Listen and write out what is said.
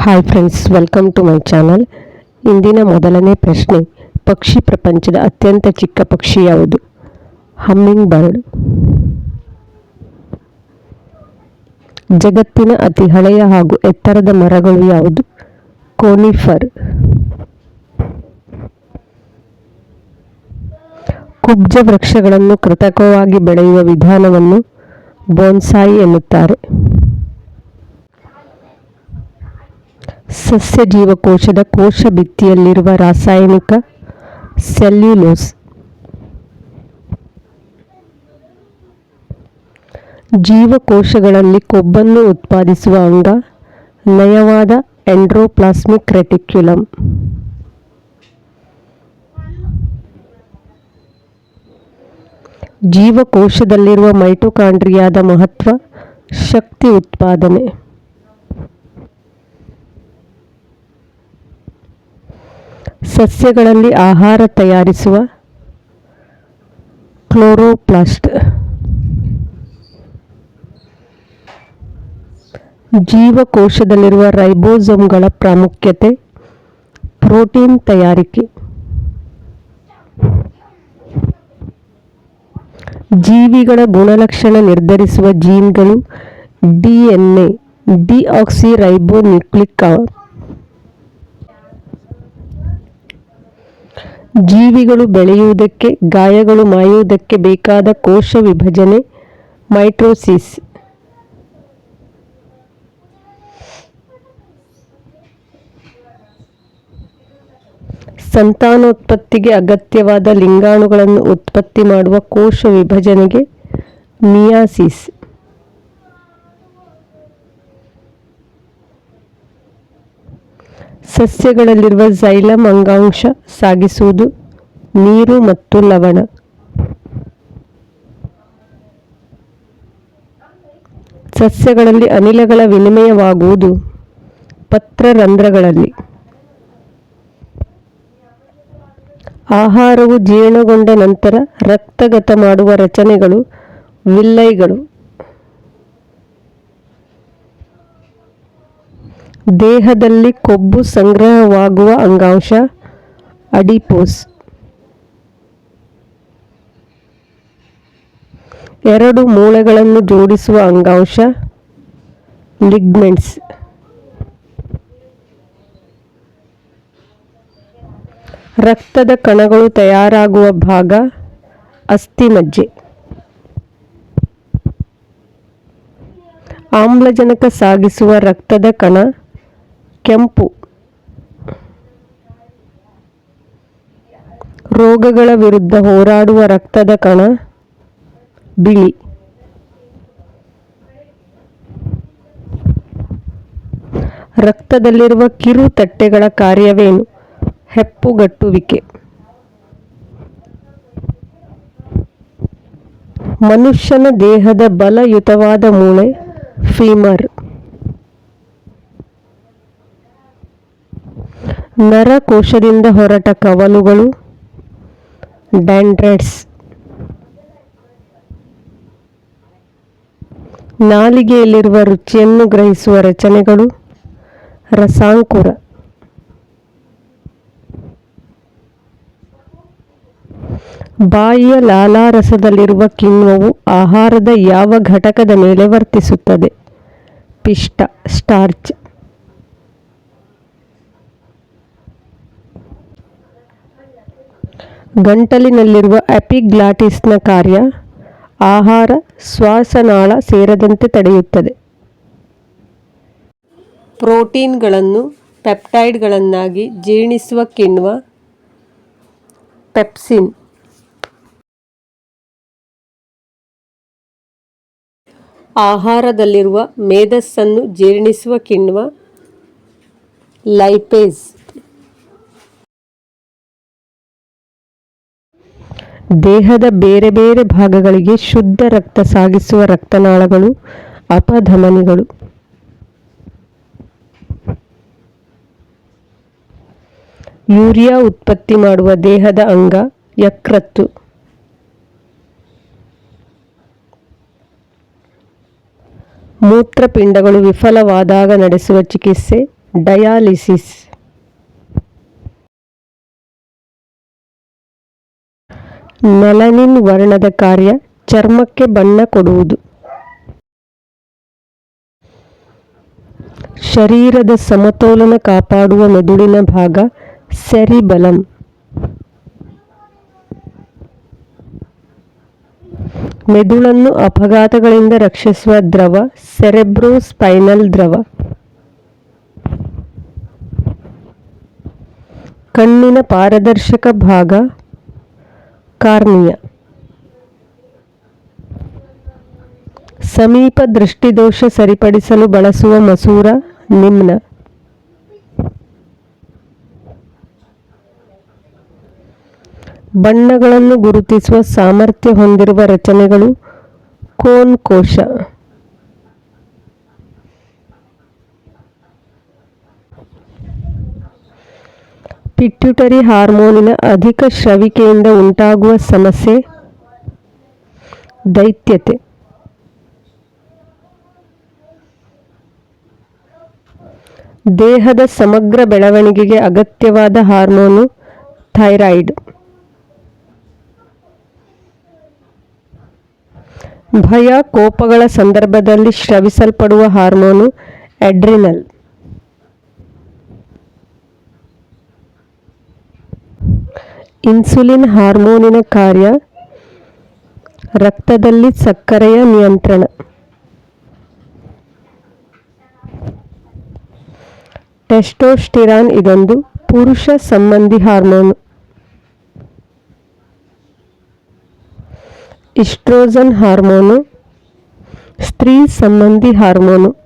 Hi friends, welcome to my channel. ಇಂದಿನ ಮೊದಲನೇ ಪ್ರಶ್ನೆ, ಪಕ್ಷಿ ಪ್ರಪಂಚದ ಅತ್ಯಂತ ಚಿಕ್ಕ ಪಕ್ಷಿ ಯಾವುದು? Hummingbird. ಜಗತ್ತಿನ ಅತಿ ಹಳೆಯ ಹಾಗೂ ಎತ್ತರದ ಮರಗಳು ಯಾವುದು? ಕೋನಿಫರ್. ಕುಬ್ಜ ವೃಕ್ಷಗಳನ್ನು ಕೃತಕವಾಗಿ ಬೆಳೆಯುವ ವಿಧಾನವನ್ನು ಬೋನ್ಸಾಯಿ ಎನ್ನುತ್ತಾರೆ. ಸಸ್ಯ ಜೀವಕೋಶದ ಕೋಶ ಭಿತ್ತಿಯಲ್ಲಿರುವ ರಾಸಾಯನಿಕ ಸೆಲ್ಯುಲೋಸ್. ಜೀವಕೋಶಗಳಲ್ಲಿ ಕೊಬ್ಬನ್ನು ಉತ್ಪಾದಿಸುವ ಅಂಗ ನಯವಾದ ಎಂಡೋಪ್ಲಾಸ್ಮಿಕ್ ರೆಟಿಕ್ಯುಲಮ್. ಜೀವಕೋಶದಲ್ಲಿರುವ ಮೈಟೊಕಾಂಡ್ರಿಯಾದ ಮಹತ್ವ ಶಕ್ತಿ ಉತ್ಪಾದನೆ. ಸಸ್ಯಗಳಲ್ಲಿ ಆಹಾರ ತಯಾರಿಸುವ ಕ್ಲೋರೋಪ್ಲಾಸ್ಟ್. ಜೀವಕೋಶದಲ್ಲಿರುವ ರೈಬೋಸೋಮ್ಗಳ ಪ್ರಾಮುಖ್ಯತೆ ಪ್ರೋಟೀನ್ ತಯಾರಿಕೆ. ಜೀವಿಗಳ ಗುಣಲಕ್ಷಣ ನಿರ್ಧರಿಸುವ ಜೀನ್ಗಳು ಡಿಎನ್ಎ ಡಿಆಕ್ಸಿರೈಬೋನ್ಯೂಕ್ಲಿಕ್ ಆಸಿಡ್. ಜೀವಿಗಳು ಬೆಳೆಯುವುದಕ್ಕೆ, ಗಾಯಗಳು ಮಾಯುವುದಕ್ಕೆ ಬೇಕಾದ ಕೋಶ ವಿಭಜನೆ ಮೈಟೋಸಿಸ್. ಸಂತಾನೋತ್ಪತ್ತಿಗೆ ಅಗತ್ಯವಾದ ಲಿಂಗಾಣುಗಳನ್ನು ಉತ್ಪತ್ತಿ ಮಾಡುವ ಕೋಶ ವಿಭಜನೆಗೆ ಮಿಯಾಸಿಸ್. ಸಸ್ಯಗಳಲ್ಲಿರುವ ಝೈಲಮ್ ಅಂಗಾಂಶ ಸಾಗಿಸುವುದು ನೀರು ಮತ್ತು ಲವಣ. ಸಸ್ಯಗಳಲ್ಲಿ ಅನಿಲಗಳ ವಿನಿಮಯವಾಗುವುದು ಪತ್ರರಂಧ್ರಗಳಲ್ಲಿ. ಆಹಾರವು ಜೀರ್ಣಗೊಂಡ ನಂತರ ರಕ್ತಗತ ಮಾಡುವ ರಚನೆಗಳು ವಿಲ್ಲೈಗಳು. ದೇಹದಲ್ಲಿ ಕೊಬ್ಬು ಸಂಗ್ರಹವಾಗುವ ಅಂಗಾಂಶ ಅಡಿಪೋಸ್. ಎರಡು ಮೂಳೆಗಳನ್ನು ಜೋಡಿಸುವ ಅಂಗಾಂಶ ಲಿಗ್ಮೆಂಟ್ಸ್. ರಕ್ತದ ಕಣಗಳು ತಯಾರಾಗುವ ಭಾಗ ಅಸ್ಥಿಮಜ್ಜೆ. ಆಮ್ಲಜನಕ ಸಾಗಿಸುವ ರಕ್ತದ ಕಣ ಕೆಂಪು. ರೋಗಗಳ ವಿರುದ್ಧ ಹೋರಾಡುವ ರಕ್ತದ ಕಣ ಬಿಳಿ. ರಕ್ತದಲ್ಲಿರುವ ಕಿರು ತಟ್ಟೆಗಳ ಕಾರ್ಯವೇನು? ಹೆಪ್ಪುಗಟ್ಟುವಿಕೆ. ಮನುಷ್ಯನ ದೇಹದ ಬಲಯುತವಾದ ಮೂಳೆ ಫೀಮರ್. ನರಕೋಶದಿಂದ ಹೊರಟ ಕವಲುಗಳು ಡೆಂಡ್ರೈಟ್ಸ್. ನಾಲಿಗೆಯಲ್ಲಿರುವ ರುಚಿಯನ್ನು ಗ್ರಹಿಸುವ ರಚನೆಗಳು ರಸಾಂಕುರ. ಬಾಯಿಯ ಲಾಲಾರಸದಲ್ಲಿರುವ ಕಿಣ್ವವು ಆಹಾರದ ಯಾವ ಘಟಕದ ಮೇಲೆ ವರ್ತಿಸುತ್ತದೆ? ಪಿಷ್ಟ, ಸ್ಟಾರ್ಚ್. ಗಂಟಲಿನಲ್ಲಿರುವ ಎಪಿಗ್ಲಾಟಿಸ್ನ ಕಾರ್ಯ ಆಹಾರ ಶ್ವಾಸನಾಳ ಸೇರದಂತೆ ತಡೆಯುತ್ತದೆ. ಪ್ರೋಟೀನ್ಗಳನ್ನು ಪೆಪ್ಟೈಡ್ಗಳನ್ನಾಗಿ ಜೀರ್ಣಿಸುವ ಕಿಣ್ವ ಪೆಪ್ಸಿನ್. ಆಹಾರದಲ್ಲಿರುವ ಮೇದಸ್ಸನ್ನು ಜೀರ್ಣಿಸುವ ಕಿಣ್ವ ಲೈಪೇಸ್. ದೇಹದ ಬೇರೆ ಬೇರೆ ಭಾಗಗಳಿಗೆ ಶುದ್ಧ ರಕ್ತ ಸಾಗಿಸುವ ರಕ್ತನಾಳಗಳು ಅಪಧಮನಿಗಳು. ಯೂರಿಯಾ ಉತ್ಪತ್ತಿ ಮಾಡುವ ದೇಹದ ಅಂಗ ಯಕೃತ್ತು. ಮೂತ್ರಪಿಂಡಗಳು ವಿಫಲವಾದಾಗ ನಡೆಸುವ ಚಿಕಿತ್ಸೆ ಡಯಾಲಿಸಿಸ್. ಮೆಲನಿನ್ ವರ್ಣದ ಕಾರ್ಯ ಚರ್ಮಕ್ಕೆ ಬಣ್ಣ ಕೊಡುವುದು. ಶರೀರದ ಸಮತೋಲನ ಕಾಪಾಡುವ ಮೆದುಳಿನ ಭಾಗ ಸೆರಿಬೆಲಮ್. ಮೆದುಳನ್ನು ಅಪಘಾತಗಳಿಂದ ರಕ್ಷಿಸುವ ದ್ರವ ಸೆರೆಬ್ರೋಸ್ಪೈನಲ್ ದ್ರವ. ಕಣ್ಣಿನ ಪಾರದರ್ಶಕ ಭಾಗ ಕಾರ್ನಿಯ. ಸಮೀಪ ದೃಷ್ಟಿದೋಷ ಸರಿಪಡಿಸಲು ಬಳಸುವ ಮಸೂರ ನಿಮ್ನ. ಬಣ್ಣಗಳನ್ನು ಗುರುತಿಸುವ ಸಾಮರ್ಥ್ಯ ಹೊಂದಿರುವ ರಚನೆಗಳು ಕೋನ್ ಕೋಶ. ಪಿಟ್ಯುಟರಿ ಹಾರ್ಮೋನಿನ ಅಧಿಕ ಸ್ರವಿಕೆಯಿಂದ ಉಂಟಾಗುವ ಸಮಸ್ಯೆ ದೈತ್ಯತೆ. ದೇಹದ ಸಮಗ್ರ ಬೆಳವಣಿಗೆಗೆ ಅಗತ್ಯವಾದ ಹಾರ್ಮೋನು ಥೈರಾಯ್ಡ್. ಭಯ ಕೋಪಗಳ ಸಂದರ್ಭದಲ್ಲಿ ಸ್ರವಿಸಲ್ಪಡುವ ಹಾರ್ಮೋನು ಅಡ್ರಿನಲ್. ಇನ್ಸುಲಿನ್ ಹಾರ್ಮೋನಿನ ಕಾರ್ಯ ರಕ್ತದಲ್ಲಿ ಸಕ್ಕರೆಯ ನಿಯಂತ್ರಣ. ಟೆಸ್ಟೋಸ್ಟಿರಾನ್ ಇದೊಂದು ಪುರುಷ ಸಂಬಂಧಿ ಹಾರ್ಮೋನು. ಈಸ್ಟ್ರೋಜನ್ ಹಾರ್ಮೋನು ಸ್ತ್ರೀ ಸಂಬಂಧಿ ಹಾರ್ಮೋನು.